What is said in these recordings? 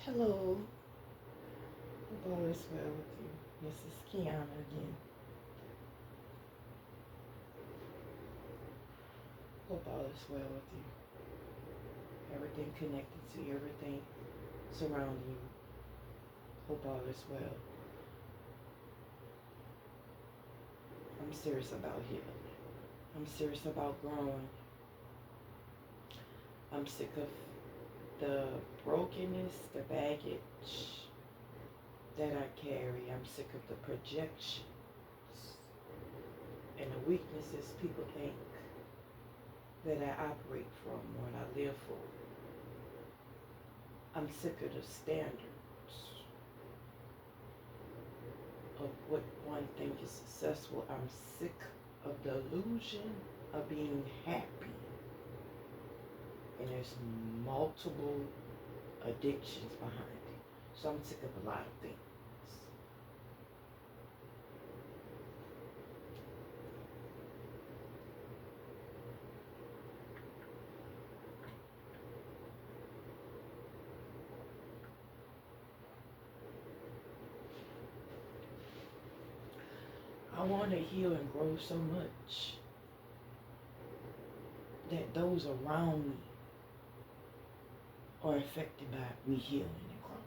Hello, hope all is well with you. This is Kiana again. Hope all is well with you. Everything connected to you, everything surrounding you. Hope all is well. I'm serious about healing. I'm serious about growing. I'm sick of the brokenness, the baggage that I carry. I'm sick of the projections and the weaknesses people think that I operate from, what I live for. I'm sick of the standards of what one thinks is successful. I'm sick of the illusion of being happy. And there's multiple addictions behind it. So I'm sick of a lot of things. I want to heal and grow so much that those around me are affected by me healing and growing.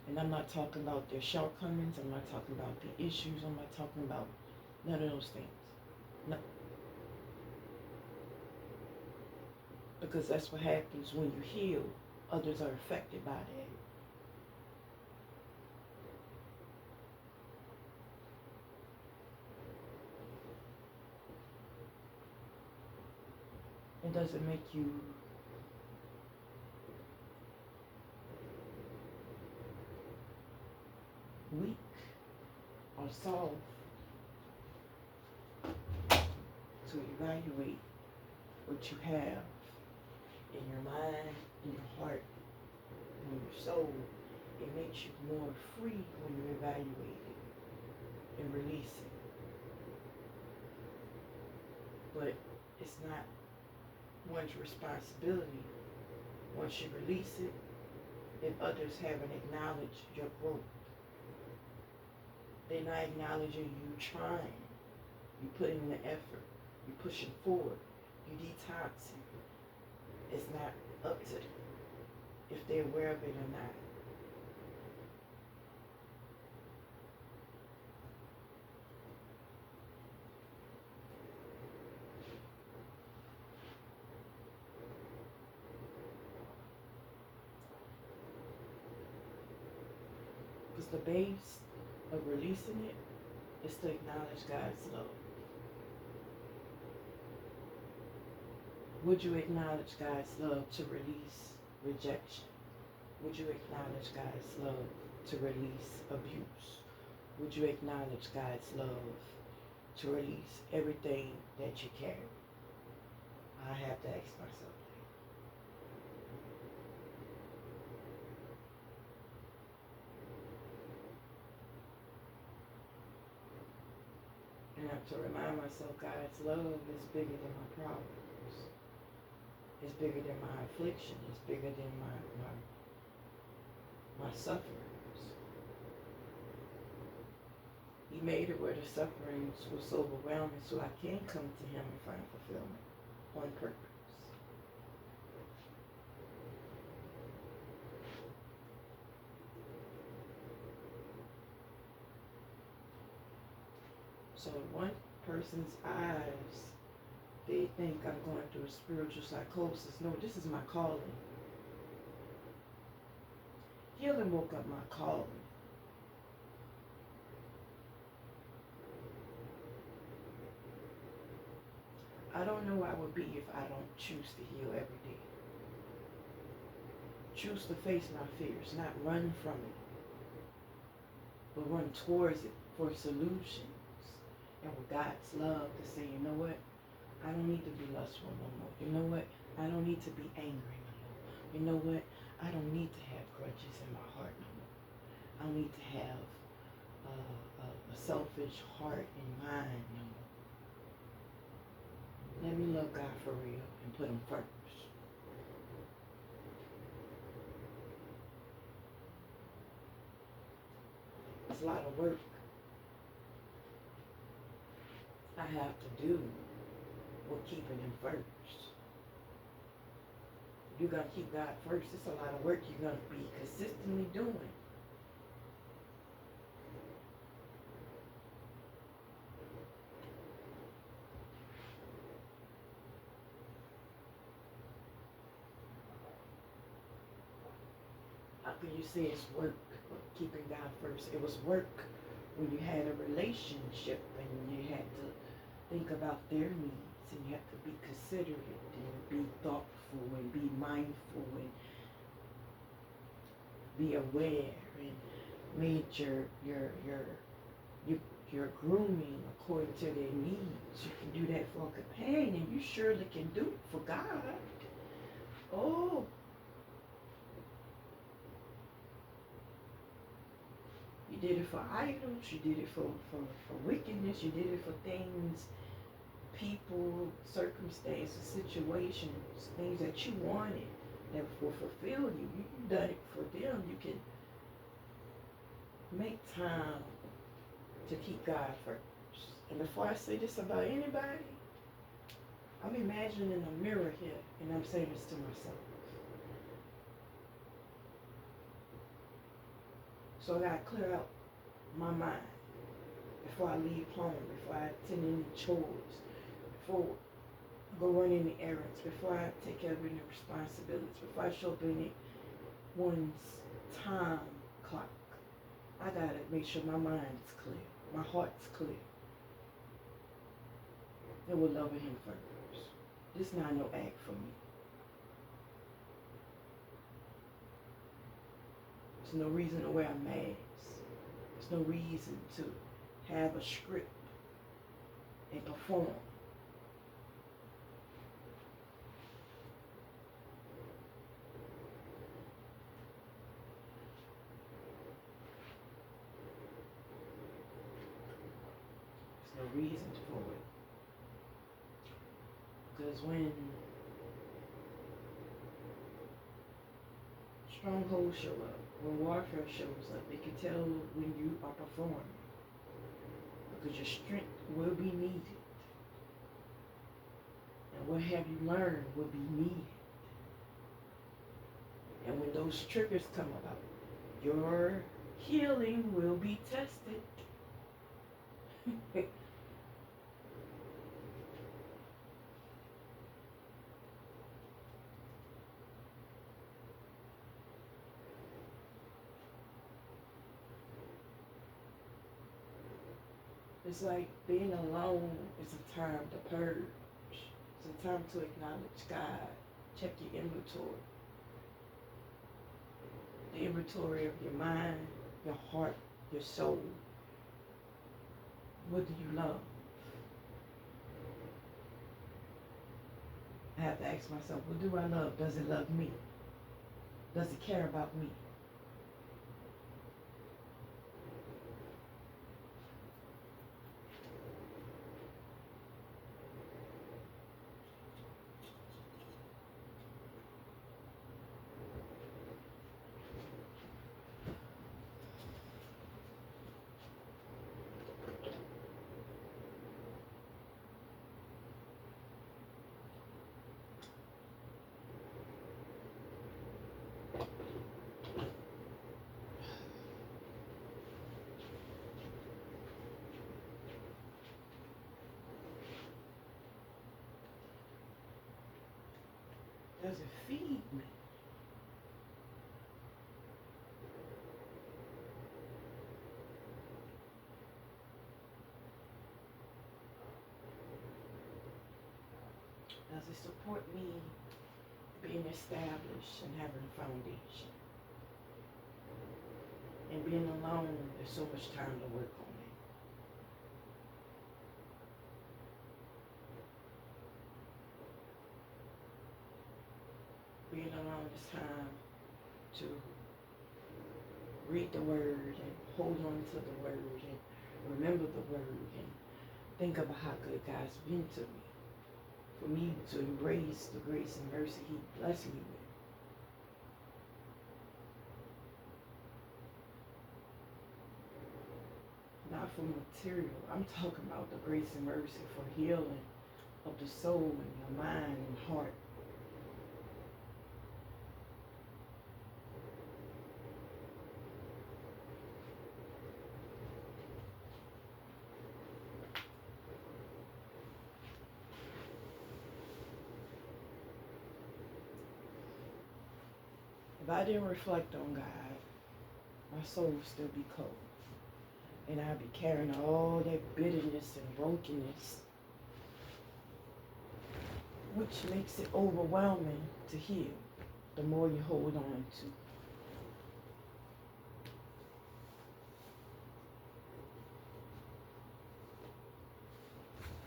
And I'm not talking about their shortcomings. I'm not talking about the issues. I'm not talking about none of those things. No. Because that's what happens when you heal. Others are affected by that. It doesn't make you weak or soft to evaluate what you have in your mind, in your heart, in your soul. It makes you more free when you evaluate it and release it. But it's not one's responsibility once you release it if others haven't acknowledged your growth. They're not acknowledging you trying, you putting the effort, you pushing forward, you detoxing. It's not up to them if they're aware of it or not. Because the base of releasing it is to acknowledge God's love. Would you acknowledge God's love to release rejection? Would you acknowledge God's love to release abuse? Would you acknowledge God's love to release everything that you carry? I have to ask myself that. And I have to remind myself God's love is bigger than my problems. It's bigger than my affliction. It's bigger than my sufferings. He made it where the sufferings was overwhelming so I can come to him and find fulfillment on purpose. So in one person's eyes, they think I'm going through a spiritual psychosis. No, this is my calling. Healing woke up my calling. I don't know where I would be if I don't choose to heal every day. Choose to face my fears, not run from it, but run towards it for solutions. And with God's love to say, you know what? I don't need to be lustful no more. You know what? I don't need to be angry no more. You know what? I don't need to have grudges in my heart no more. I don't need to have a selfish heart and mind no more. Let me love God for real and put him first. a lot of work I have to do with keeping him first. You're going to keep God first. It's a lot of work you're going to be consistently doing. How can you say it's work, keeping God first? It was work when you had a relationship and you had to think about their needs and you have to be considerate and be thoughtful and be mindful and be aware and made your grooming according to their needs. You can do that for a companion. You surely can do it for God. Oh, you did it for idols. You did it for wickedness. You did it for things, people, circumstances, situations, things that you wanted that will fulfill you. You've done it for them. You can make time to keep God first. And before I say this about anybody, I'm imagining a mirror here, and I'm saying this to myself. So I gotta clear out my mind before I leave home, before I attend any chores, before I go run any errands, before I take care of any responsibilities, before I show up in one's time clock. I gotta make sure my mind is clear, my heart's clear. And we're loving him first. This not no act for me. There's no reason to wear a mask. There's no reason to have a script and perform. There's no reason for it. Because when strongholds show up, when warfare shows up, they can tell when you are performing. Because your strength will be needed. And what have you learned will be needed. And when those triggers come about, your healing will be tested. It's like being alone is a time to purge. It's a time to acknowledge God. Check your inventory. The inventory of your mind, your heart, your soul. What do you love? I have to ask myself, what do I love? Does it love me? Does it care about me? Does it feed me? Does it support me being established and having a foundation? And being alone, there's so much time to work on it. Being alone is time to read the word and hold on to the word and remember the word and think about how good God's been to me. For me to embrace the grace and mercy he blessed me with. for material. I'm talking about the grace and mercy for healing of the soul and your mind and heart. If I didn't reflect on God, my soul would still be cold. And I'd be carrying all that bitterness and brokenness, which makes it overwhelming to heal the more you hold on to.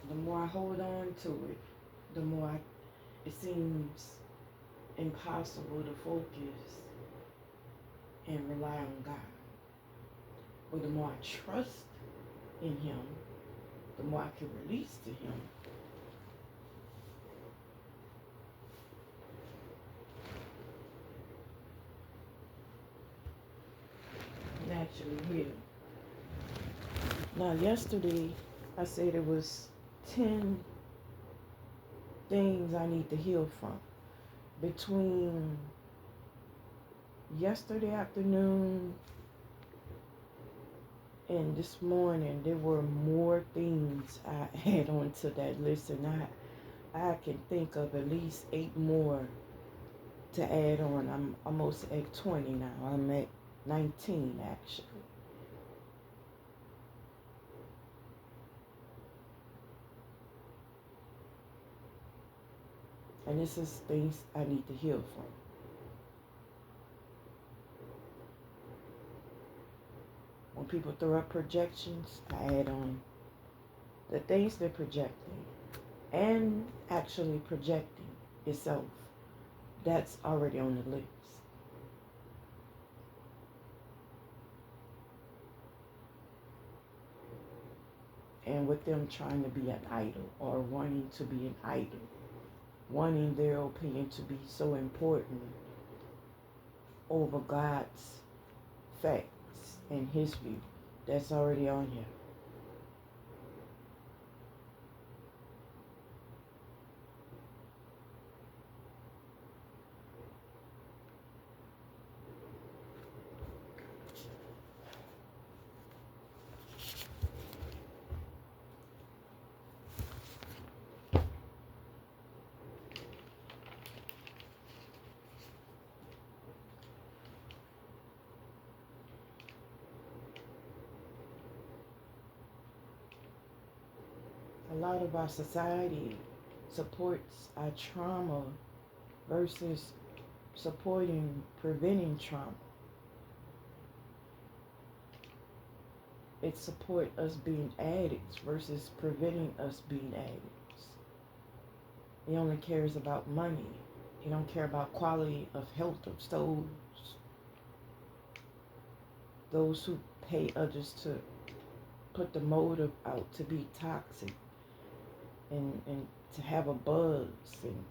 The more I hold on to it, the more it seems impossible to focus and rely on God. But the more I trust in Him, the more I can release to Him. Naturally heal. Now, yesterday, I said it was 10 things I need to heal from. Between yesterday afternoon and this morning, there were more things I had onto that list, and I can think of at least 8 more to add on. I'm almost at 20 now. I'm at 19 actually. And this is things I need to heal from. When people throw up projections, I add on the things they're projecting and actually projecting itself. That's already on the list. And with them trying to be an idol or wanting to be an idol, wanting their opinion to be so important over God's facts and His view, that's already on here. A lot of our society supports our trauma versus supporting preventing trauma. It supports us being addicts versus preventing us being addicts. It only cares about money. It don't care about quality of health of souls. Those who pay others to put the motive out to be toxic and to have a buzz and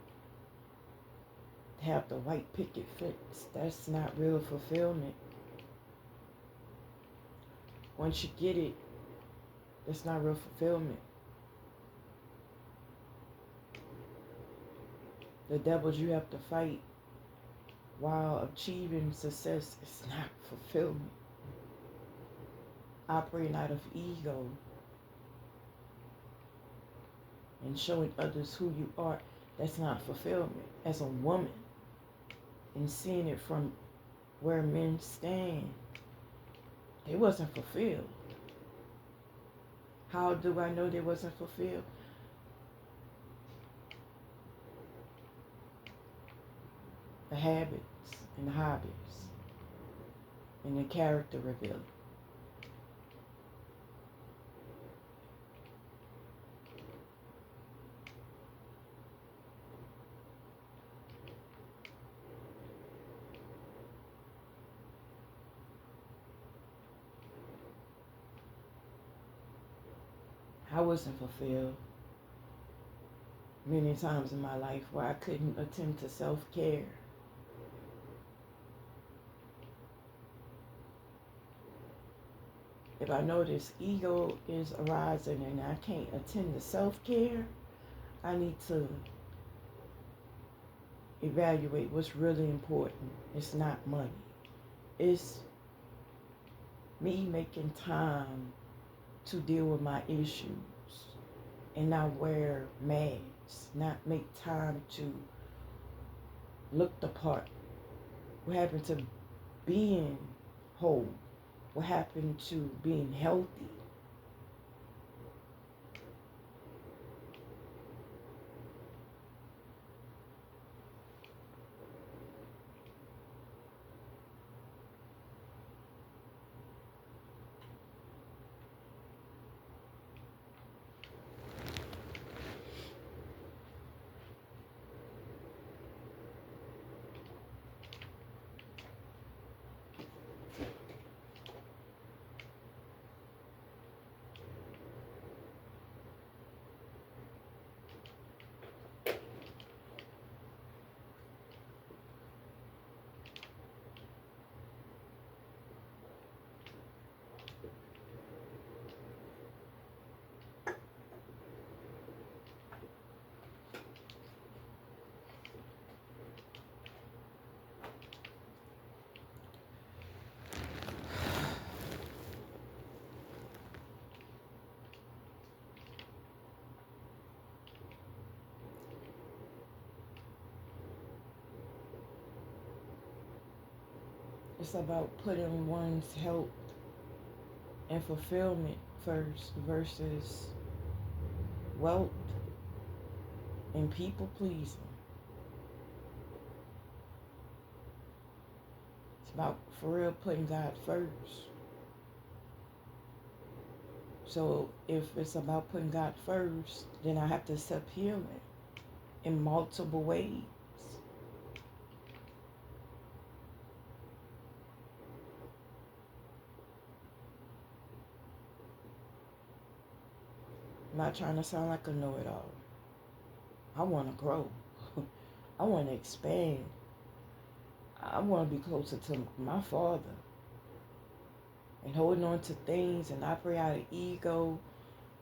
have the white picket fence. That's not real fulfillment. Once you get it, that's not real fulfillment. The devils you have to fight while achieving success is not fulfillment. Operating out of ego and showing others who you are, that's not fulfillment. As a woman, and seeing it from where men stand, they wasn't fulfilled. How do I know they wasn't fulfilled? The habits and the hobbies and the character reveal. I wasn't fulfilled many times in my life where I couldn't attend to self-care. If I know this ego is arising and I can't attend to self-care, I need to evaluate what's really important. It's not money. It's me making time to deal with my issues and not wear masks, not make time to look the part. What happened to being whole? What happened to being healthy? It's about putting one's health and fulfillment first versus wealth and people pleasing. It's about for real putting God first. So if it's about putting God first, then I have to accept healing in multiple ways. I'm not trying to sound like a know-it-all. I want to grow. I want to expand. I want to be closer to my Father. And holding on to things and operating out of ego,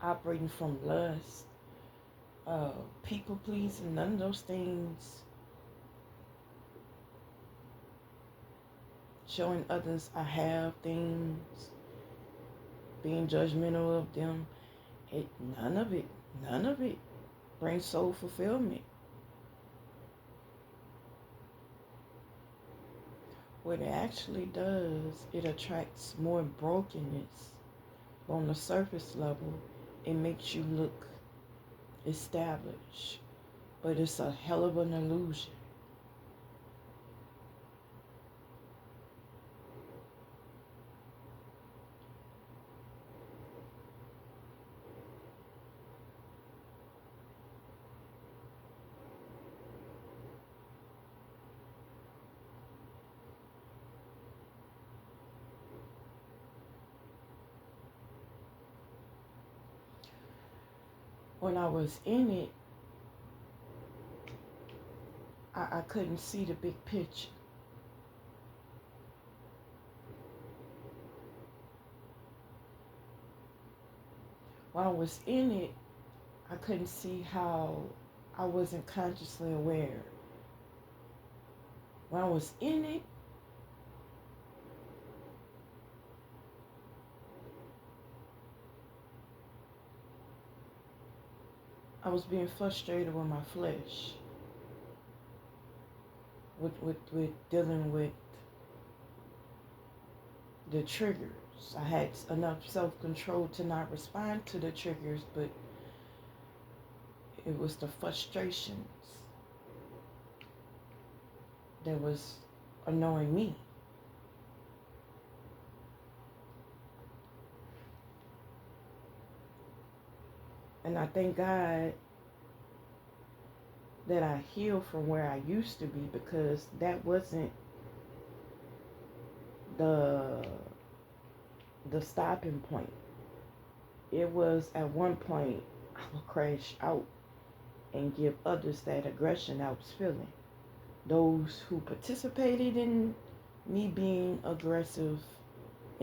operating from lust, people pleasing, none of those things. Showing others I have things, being judgmental of them, none of it brings soul fulfillment. What it actually does, it attracts more brokenness. On the surface level, it makes you look established, but it's a hell of an illusion. When I was in it, I couldn't see the big picture. When I was in it, I couldn't see how I wasn't consciously aware. When I was in it, I was being frustrated with my flesh, with dealing with the triggers. I had enough self-control to not respond to the triggers, but it was the frustrations that was annoying me. And I thank God that I healed from where I used to be, because that wasn't the stopping point. It was at one point I would crash out and give others that aggression I was feeling. Those who participated in me being aggressive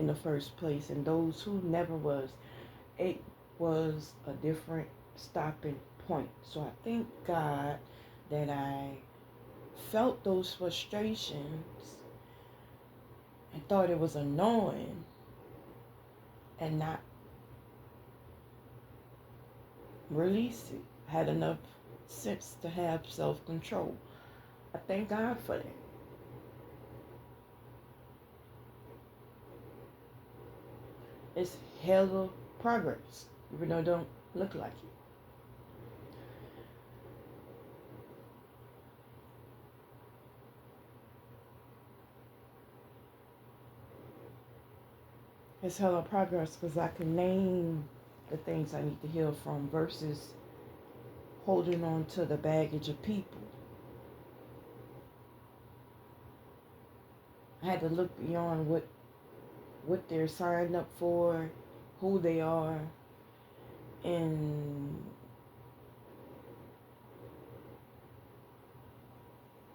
in the first place, and those who never was. It was a different stopping point. So I thank God that I felt those frustrations and thought it was annoying and not release it. Had enough sense to have self-control. I thank God for that. It's hella progress, even though it don't look like it. It's hella progress because I can name the things I need to heal from versus holding on to the baggage of people. I had to look beyond what they're signed up for, who they are, and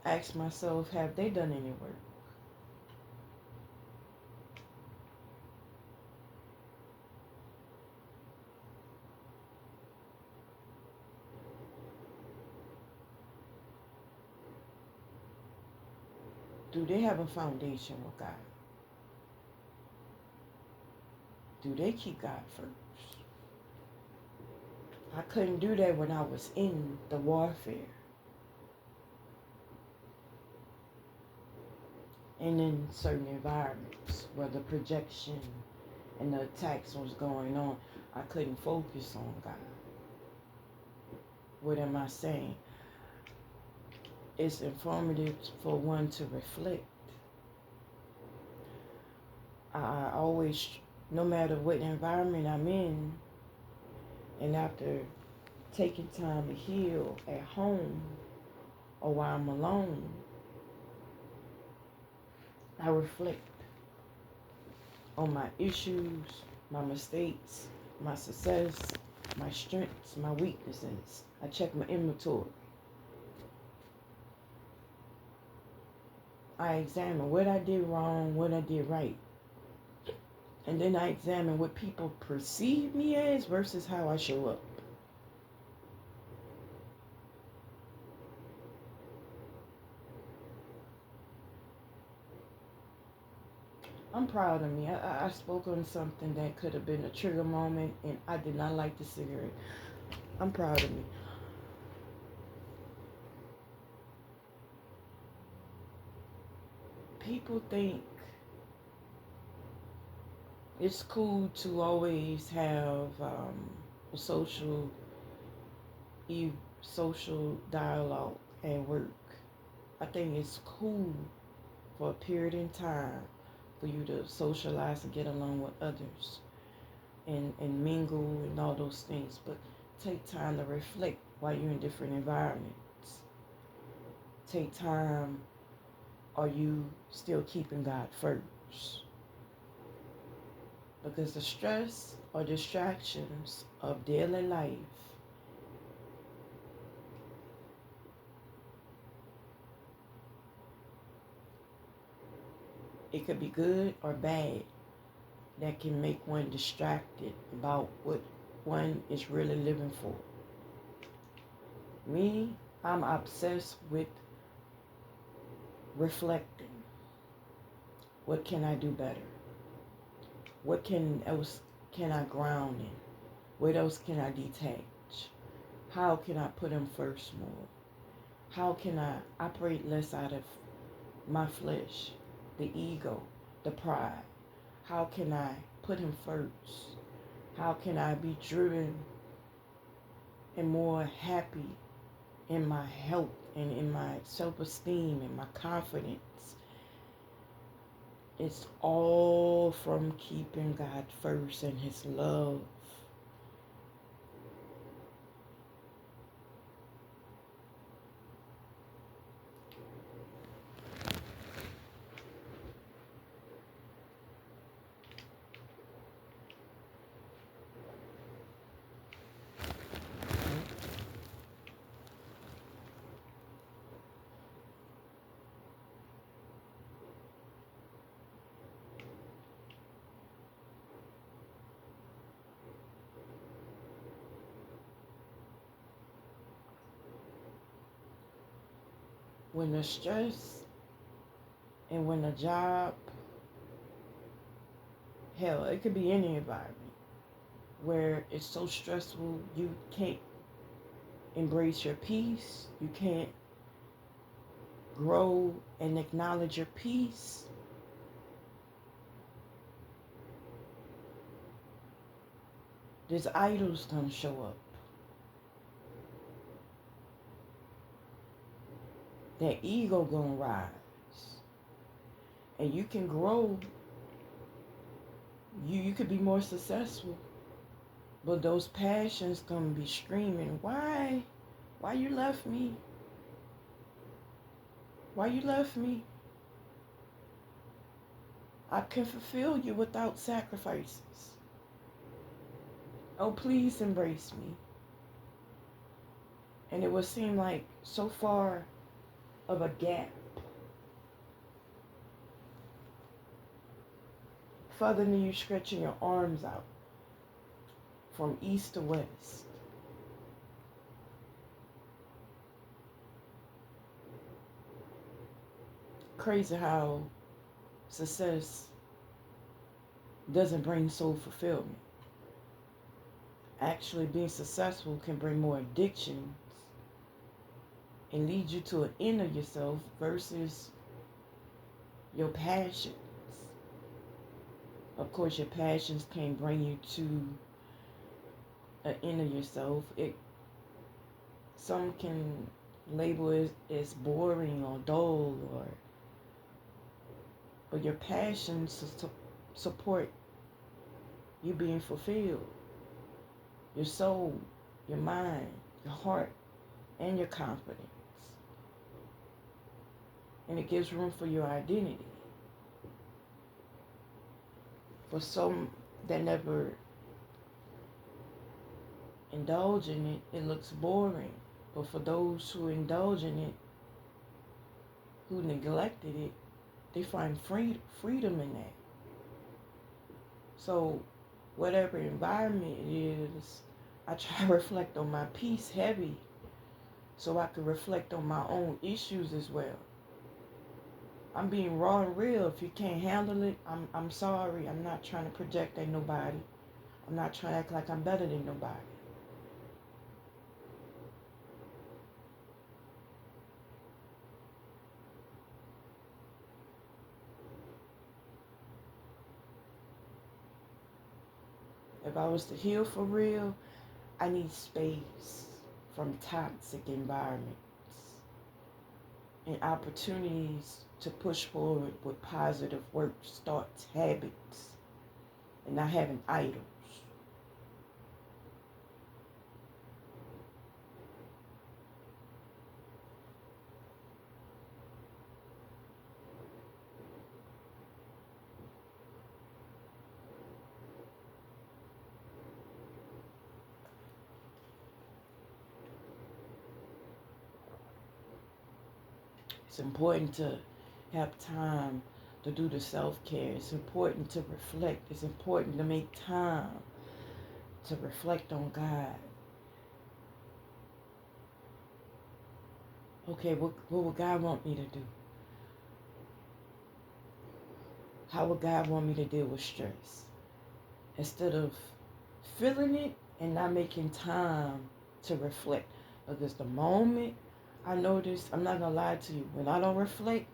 ask myself, have they done any work? Do they have a foundation with God? Do they keep God first? I couldn't do that when I was in the warfare and in certain environments where the projection and the attacks was going on. I couldn't focus on God. What am I saying? It's informative for one to reflect. I always, no matter what environment I'm in, and after taking time to heal at home or while I'm alone, I reflect on my issues, my mistakes, my success, my strengths, my weaknesses. I check my inventory. I examine what I did wrong, what I did right. And then I examine what people perceive me as versus how I show up. I'm proud of me. I spoke on something that could have been a trigger moment, and I did not like the cigarette. I'm proud of me. People think it's cool to always have a social dialogue at work. I think it's cool for a period in time for you to socialize and get along with others and mingle and all those things. But take time to reflect while you're in different environments. Take time. Are you still keeping God first? Because the stress or distractions of daily life it could be good or bad. That can make one distracted about what one is really living for. Me, I'm obsessed with reflecting. What can I do better? What else can I ground in? What else can I detach? How can I put him first more? How can I operate less out of my flesh, the ego, the pride? How can I put him first? How can I be driven and more happy in my health and in my self-esteem and my confidence? It's all from keeping God first and his love. when the stress and when the job, hell, it could be any environment where it's so stressful you can't embrace your peace, you can't grow and acknowledge your peace, these idols gonna show up. That ego gonna rise. And you can grow. You could be more successful. But those passions gonna be screaming, why? Why you left me? Why you left me? I can fulfill you without sacrifices. Oh, please embrace me. And it would seem like so far of a gap. Further than you stretching your arms out from east to west. Crazy how success doesn't bring soul fulfillment. Actually, being successful can bring more addictions and lead you to an end of yourself versus your passions. Of course, your passions can bring you to an end of yourself. Some can label it as boring or dull, but your passions support you being fulfilled. Your soul, your mind, your heart, and your confidence. And it gives room for your identity. For some that never indulge in it, it looks boring. But for those who indulge in it, who neglected it, they find freedom in that. So whatever environment it is, I try to reflect on my peace heavy so I can reflect on my own issues as well. I'm being raw and real. If you can't handle it, I'm sorry. I'm not trying to project at nobody. I'm not trying to act like I'm better than nobody. If I was to heal for real, I need space from toxic environments and opportunities to push forward with positive works, thoughts, habits, and not having idols. It's important to have time to do the self-care. It's important to reflect. It's important to make time to reflect on God. Okay, what would God want me to do? How would God want me to deal with stress? Instead of feeling it and not making time to reflect. Because the moment I notice, I'm not going to lie to you, when I don't reflect,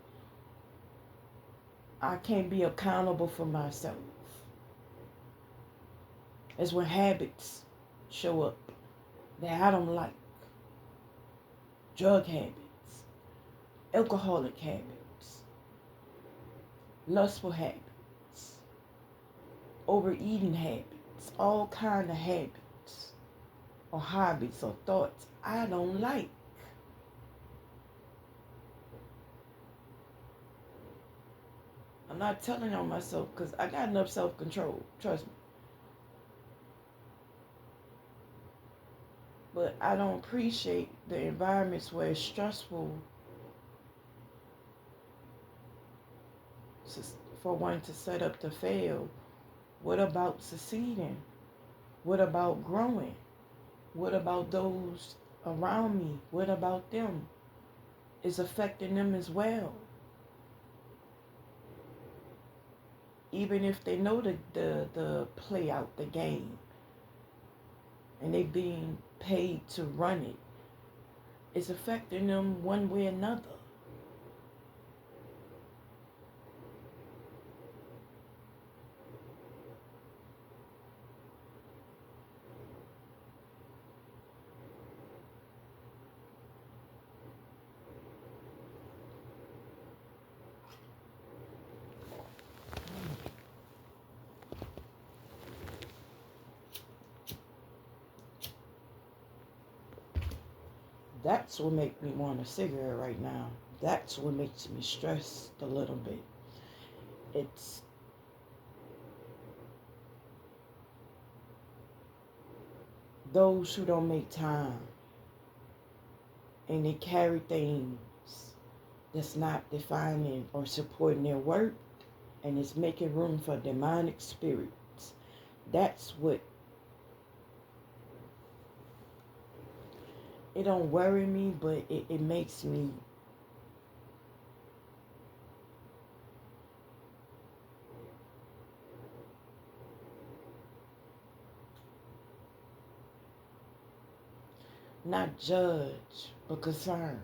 I can't be accountable for myself. It's when habits show up that I don't like. Drug habits, alcoholic habits, lustful habits, overeating habits, all kind of habits or hobbies or thoughts I don't like. I'm not telling on myself because I got enough self-control, trust me. But I don't appreciate the environments where it's stressful for one to set up to fail. What about succeeding? What about growing? What about those around me? What about them? is affecting them as well. Even if they know the play out the game and they being paid to run it, it's affecting them one way or another. That's what makes me want a cigarette right now. That's what makes me stressed a little bit. It's those who don't make time and they carry things that's not defining or supporting their work, and it's making room for demonic spirits. That's what, it don't worry me, but it makes me not judge, but concern.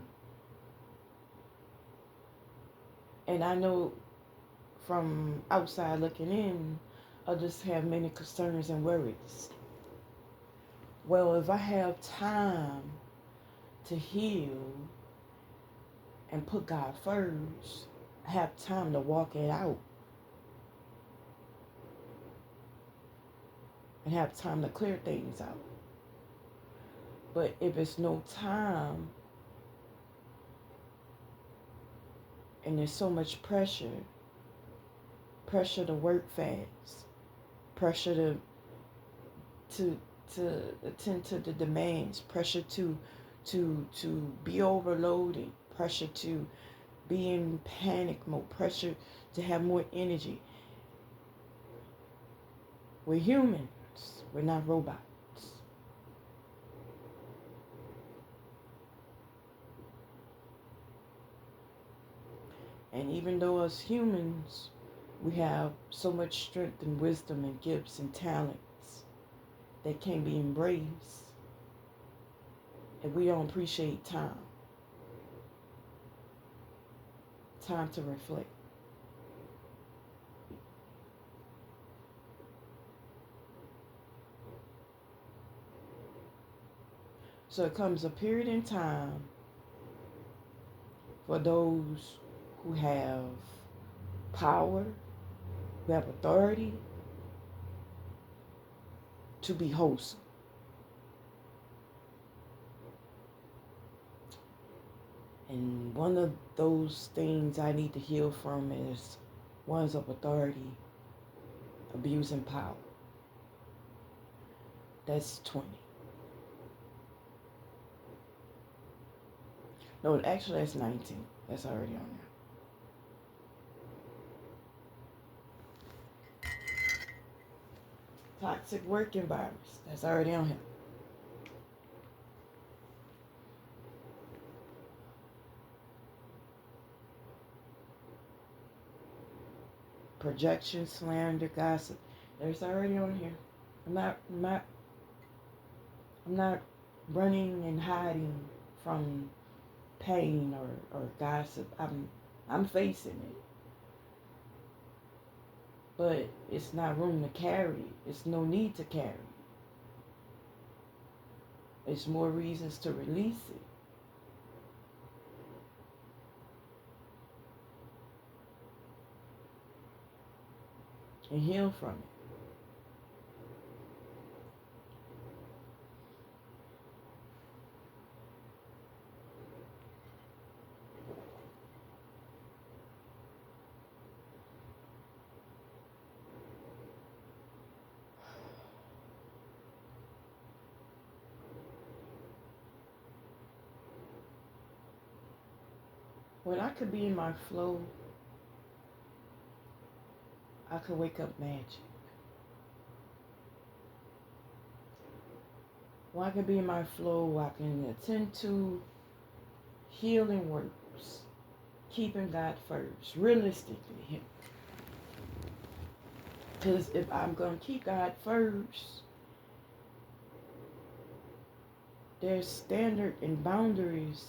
And I know from outside looking in, others have many concerns and worries. Well, if I have time to heal and put God first, I have time to walk it out and have time to clear things out. But if it's no time and there's so much pressure to work fast, pressure to attend to the demands, pressure to be overloaded, pressure to be in panic mode, pressure to have more energy. We're humans, we're not robots. And even though as humans, we have so much strength and wisdom and gifts and talents that can be embraced, and we don't appreciate time to reflect. So it comes a period in time for those who have power, who have authority, to be wholesome. And one of those things I need to heal from is ones of authority, abusing power. That's 20. No, actually that's 19. That's already on there. Toxic work environments. That's already on here. Projection, slander, gossip. There's already on here. I'm not running and hiding from pain or gossip. I'm facing it. But it's not room to carry. It's no need to carry. It's more reasons to release it. And heal from it. When I could be in my flow, I could wake up magic. When I could be in my flow, I can attend to healing work. keeping God first, realistically. Because if I'm going to keep God first, there's standard and boundaries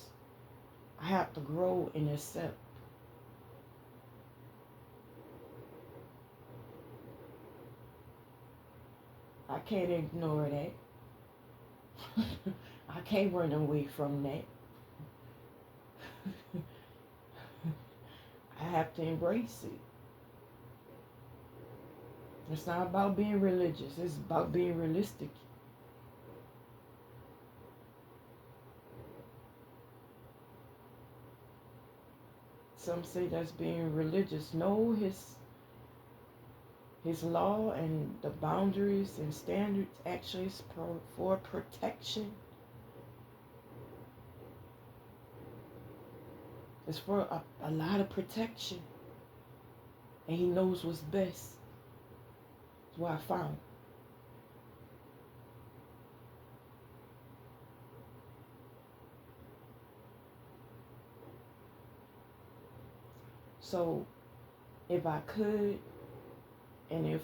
I have to grow and accept. I can't ignore that. I can't run away from that. I have to embrace it. It's not about being religious. It's about being realistic. Some say that's being religious. No, his law and the boundaries and standards actually is for protection. It's for a lot of protection. And he knows what's best. That's what I found. So if I could, and if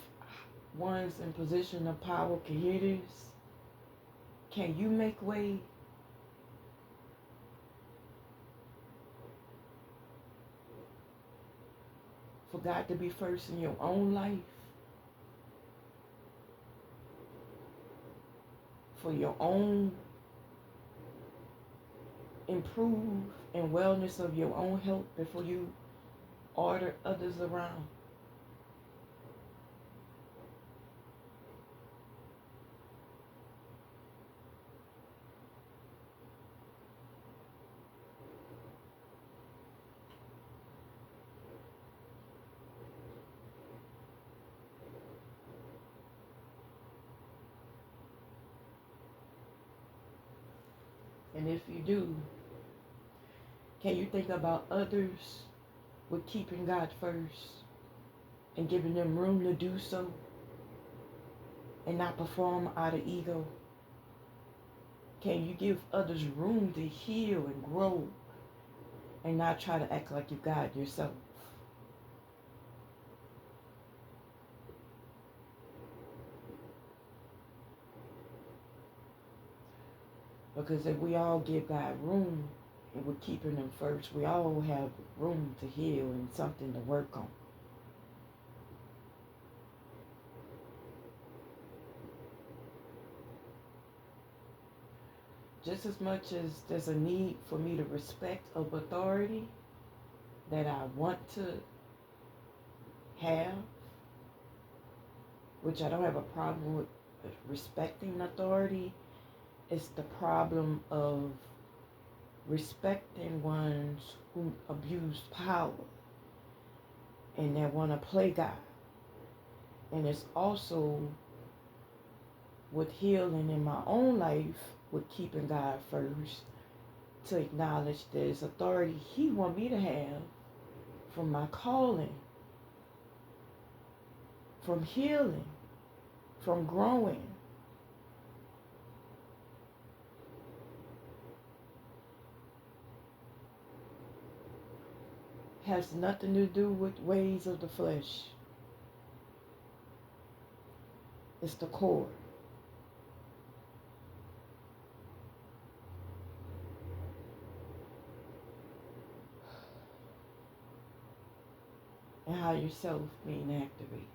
ones in position of power can hear this, can you make way for God to be first in your own life? For your own improve and wellness of your own health before you order others around? And if you do, can you think about others with keeping God first and giving them room to do so and not perform out of ego? Can you give others room to heal and grow and not try to act like you God yourself? Because if we all give God room and we're keeping him first, we all have room to heal and something to work on. Just as much as there's a need for me to respect of authority that I want to have, which I don't have a problem with respecting authority, it's the problem of respecting ones who abuse power and that want to play God. And it's also with healing in my own life, with keeping God first, to acknowledge there's authority he want me to have from my calling, from healing, from growing. Has nothing to do with ways of the flesh. It's the core. And how yourself being activated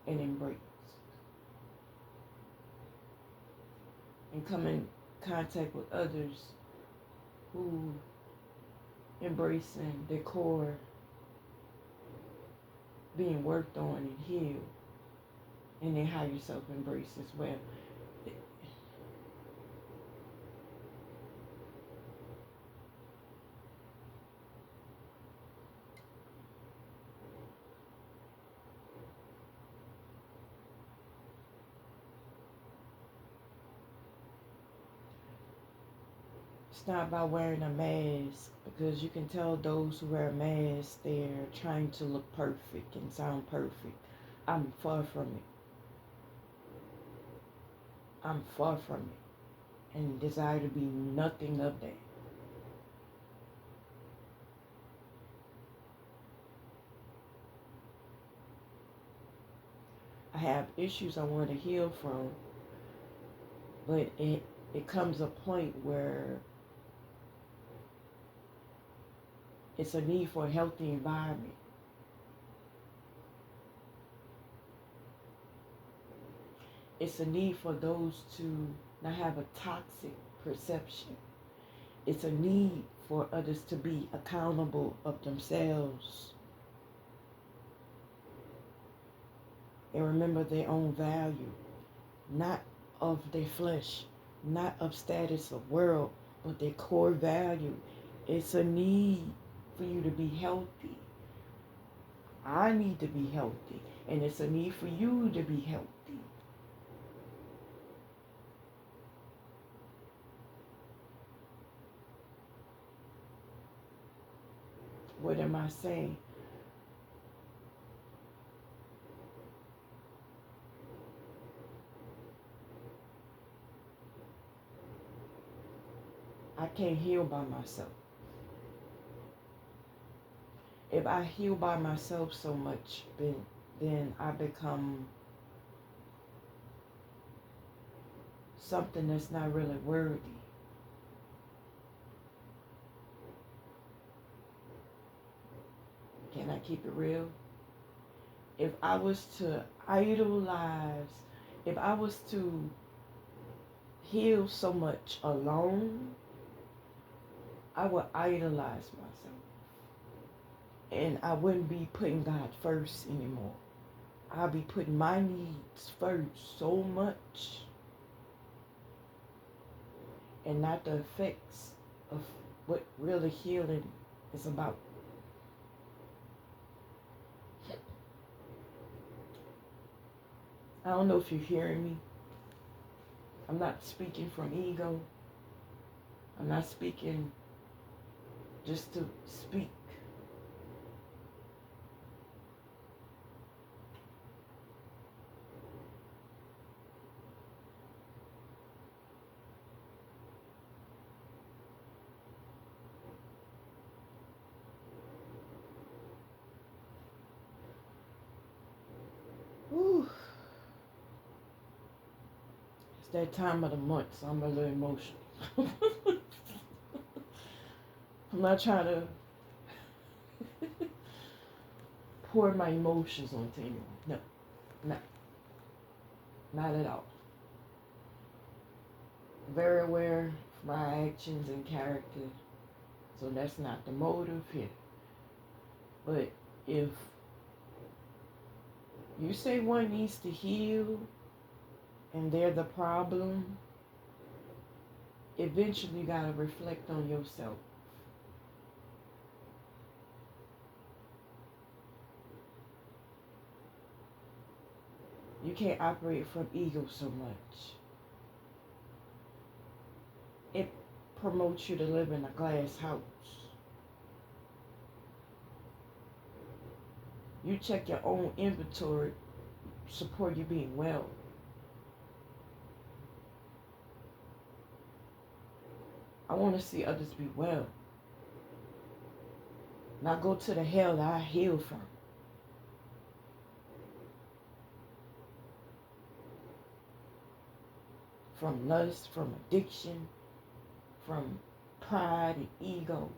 and embraced. And come in contact with others who embracing their core being worked on and healed. And then how yourself embrace as well. It's not about wearing a mask, because you can tell those who wear a mask, they're trying to look perfect and sound perfect. I'm far from it. I'm far from it and desire to be nothing of that. have issues I want to heal from, but it comes a point where it's a need for a healthy environment. It's a need for those to not have a toxic perception. It's a need for others to be accountable of themselves and remember their own value, not of their flesh, not of status of world, but their core value. It's a need for you to be healthy. I need to be healthy, and it's a need for you to be healthy. What am I saying? I can't heal by myself. If I heal by myself so much, then I become something that's not really worthy. Can I keep it real? If I was to idolize, if I was to heal so much alone, I would idolize myself. And I wouldn't be putting God first anymore. I'll be putting my needs first so much, and not the effects of what really healing is about. I don't know if you're hearing me. I'm not speaking from ego. I'm not speaking just to speak. Whew. It's that time of the month, so I'm a little emotional. I'm not trying to pour my emotions onto anyone. No, not at all. Very aware of my actions and character, so that's not the motive here. But if you say one needs to heal and they're the problem, eventually you gotta reflect on yourself. You can't operate from ego so much. It promotes you to live in a glass house. You check your own inventory, support you being well. I want to see others be well. Not go to the hell that I heal from. From lust, from addiction, from pride and ego.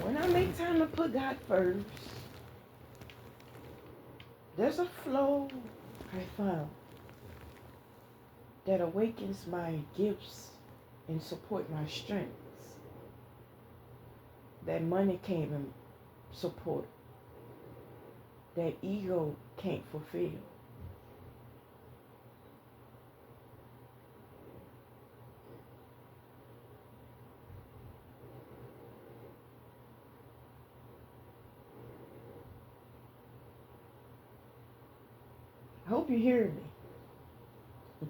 When I make time to put God first, there's a flow I found that awakens my gifts and support my strengths that money can't even support, that ego can't fulfill. I hope you hear me.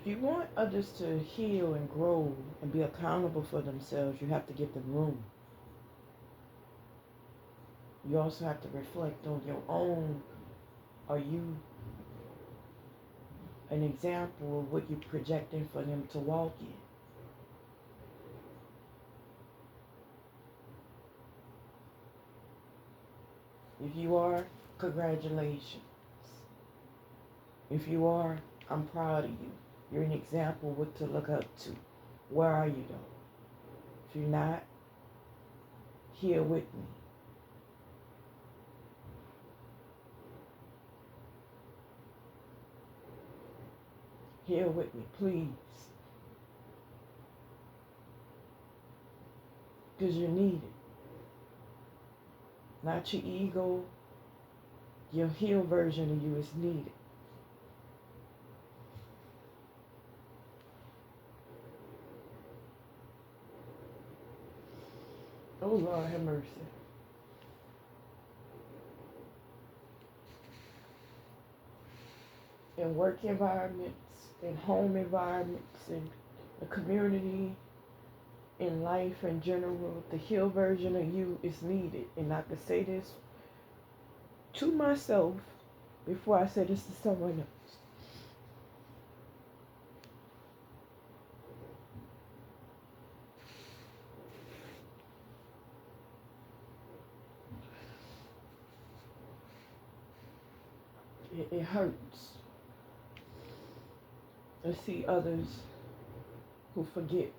If you want others to heal and grow and be accountable for themselves, you have to give them room. You also have to reflect on your own. Are you an example of what you're projecting for them to walk in? If you are, congratulations. If you are, I'm proud of you. You're an example of what to look up to. Where are you though? If you're not, here with me. Here with me, please. Because you're needed. Not your ego. Your healed version of you is needed. Oh, Lord, have mercy. In work environments, in home environments, in the community, in life in general, the healed version of you is needed. And I can say this to myself before I say this to someone else. It hurts to see others who forget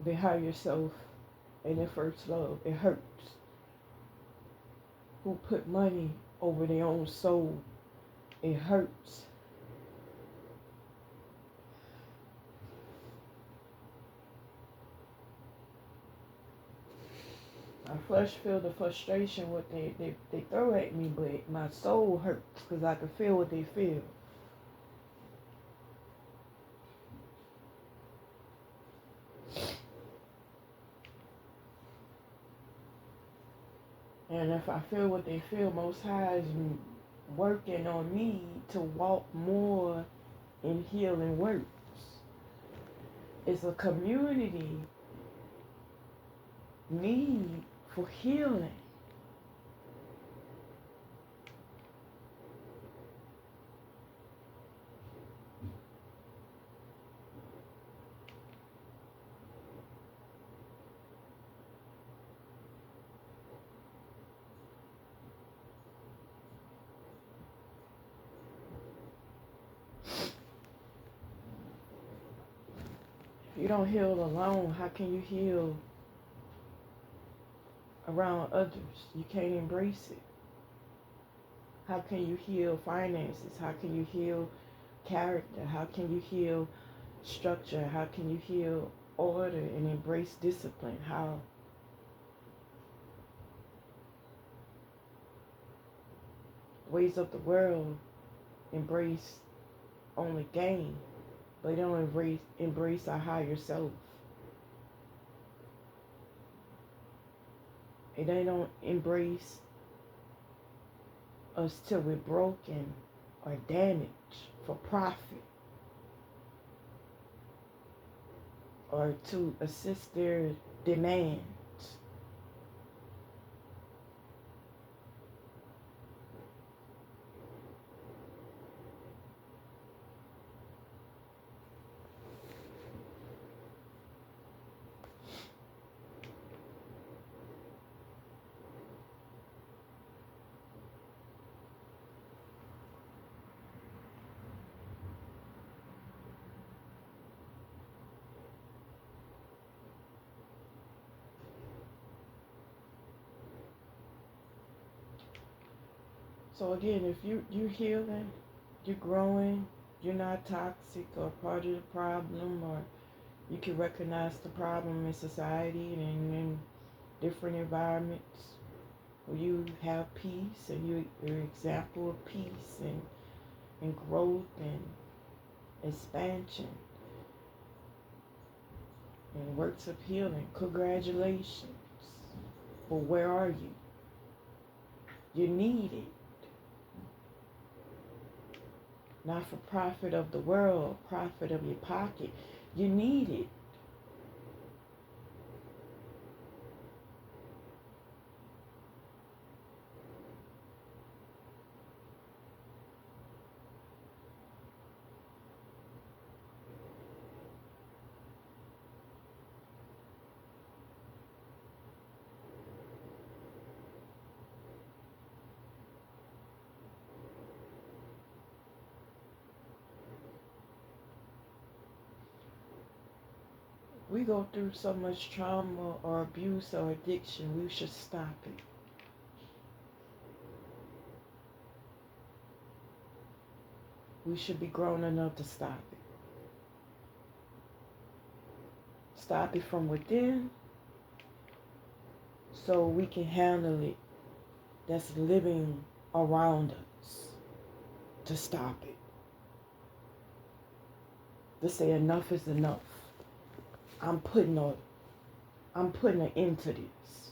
their higher self and their first love. It hurts. Who put money over their own soul. It hurts. My flesh feel the frustration what they throw at me, but my soul hurts because I can feel what they feel. And if I feel what they feel, Most High is working on me to walk more in healing works. It's a community need for healing. If you don't heal alone, how can you heal around others? You can't embrace it. How can you heal finances? How can you heal character? How can you heal structure? How can you heal order and embrace discipline? How? Ways of the world embrace only gain, but they don't embrace our higher self. And they don't embrace us till we're broken or damaged for profit or to assist their demands. So again, if you're healing, you're growing, you're not toxic or part of the problem, or you can recognize the problem in society and in different environments where you have peace and you're an example of peace and growth and expansion and works of healing. Congratulations. But where are you? You're needed. not for profit of the world, profit of your pocket. You need it. We go through so much trauma or abuse or addiction, we should stop it. We should be grown enough to stop it. Stop it from within so we can handle it that's living around us, to stop it. To say enough is enough. I'm putting an end to this.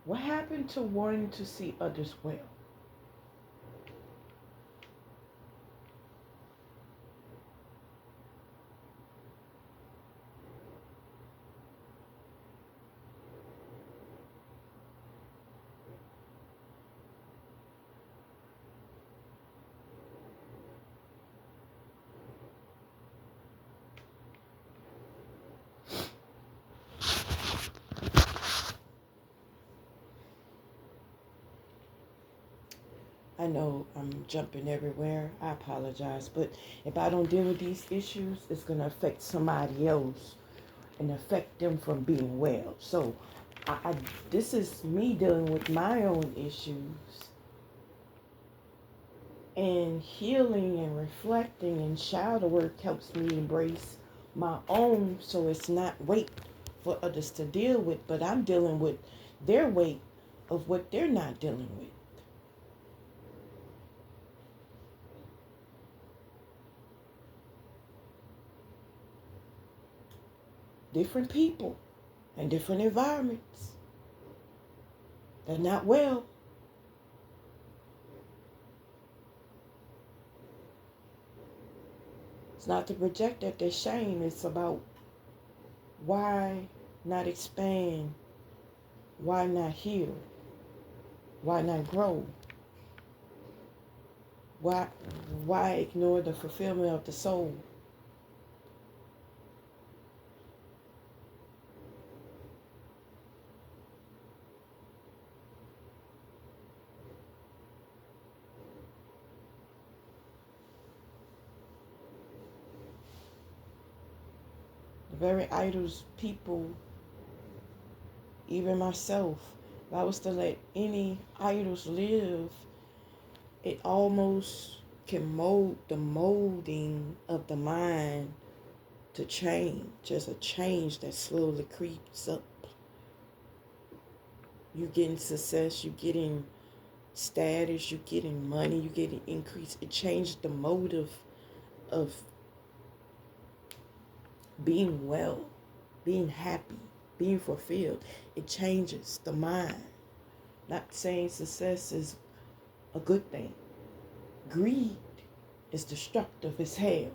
What happened to wanting to see others well? I know I'm jumping everywhere. I apologize. But if I don't deal with these issues, it's going to affect somebody else and affect them from being well. So this is me dealing with my own issues and healing and reflecting, and shadow work helps me embrace my own, so it's not weight for others to deal with, but I'm dealing with their weight of what they're not dealing with. Different people and different environments. They're not well. It's not to project that they're shame. It's about why not expand? Why not heal? Why not grow? Why ignore the fulfillment of the soul? The very idols people, even myself, if I was to let any idols live, it almost can mold the molding of the mind to change. Just a change that slowly creeps up. You getting success, you getting status, you getting money, you getting increase. It changed the motive of being well, being happy, being fulfilled. It changes the mind. Not saying success is a good thing. Greed is destructive as hell.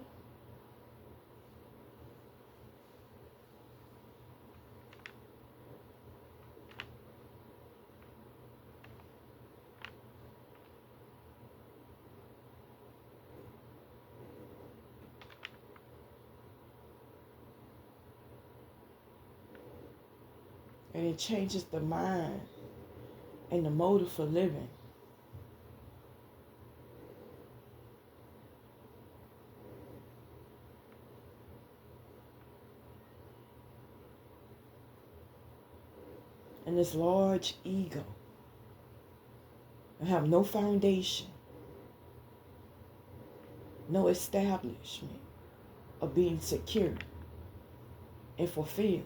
And it changes the mind and the motive for living. And this large ego, I have no foundation, no establishment of being secure and fulfilled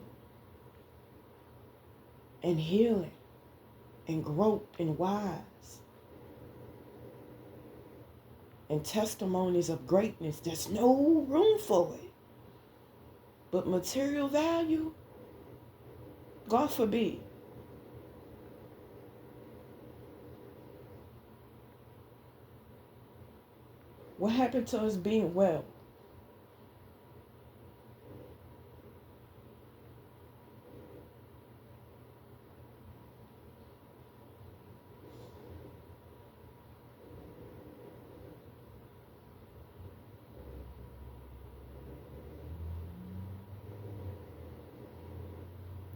and healing and growth and wise and testimonies of greatness. There's no room for it. But material value, God forbid. What happened to us being well?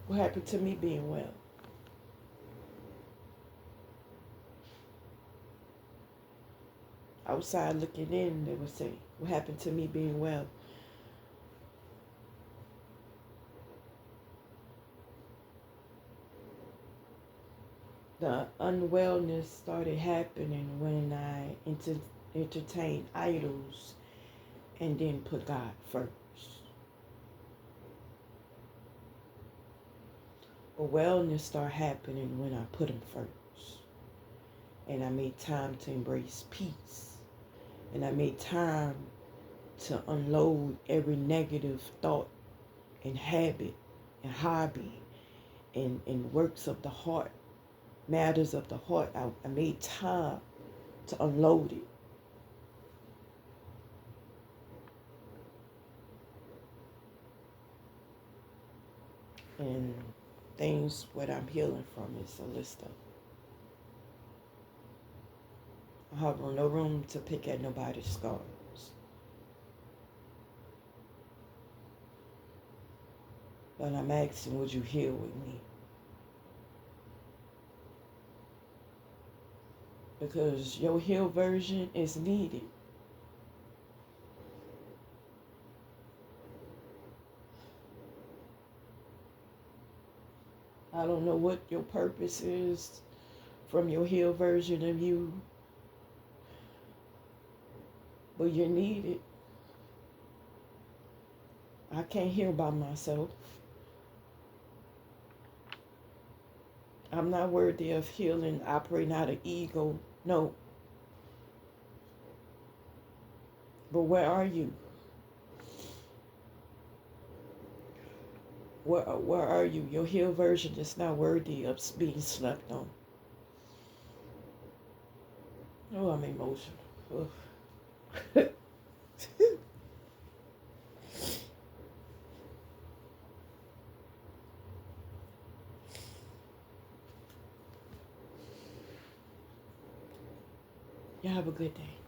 What happened to me being well? Outside looking in, they would say, what happened to me being well? The unwellness started happening when I entertained idols and didn't put God first. But wellness started happening when I put Him first. And I made time to embrace peace. And I made time to unload every negative thought and habit and hobby and works of the heart, matters of the heart. I made time to unload it. And things what I'm healing from is a list of. I have no room to pick at nobody's scars. But I'm asking, would you heal with me? Because your healed version is needed. I don't know what your purpose is from your healed version of you, but you're needed. I can't heal by myself. I'm not worthy of healing, operating out of ego. No. But where are you? Where are you? Your healed version is not worthy of being slept on. Oh, I'm emotional. You have a good day.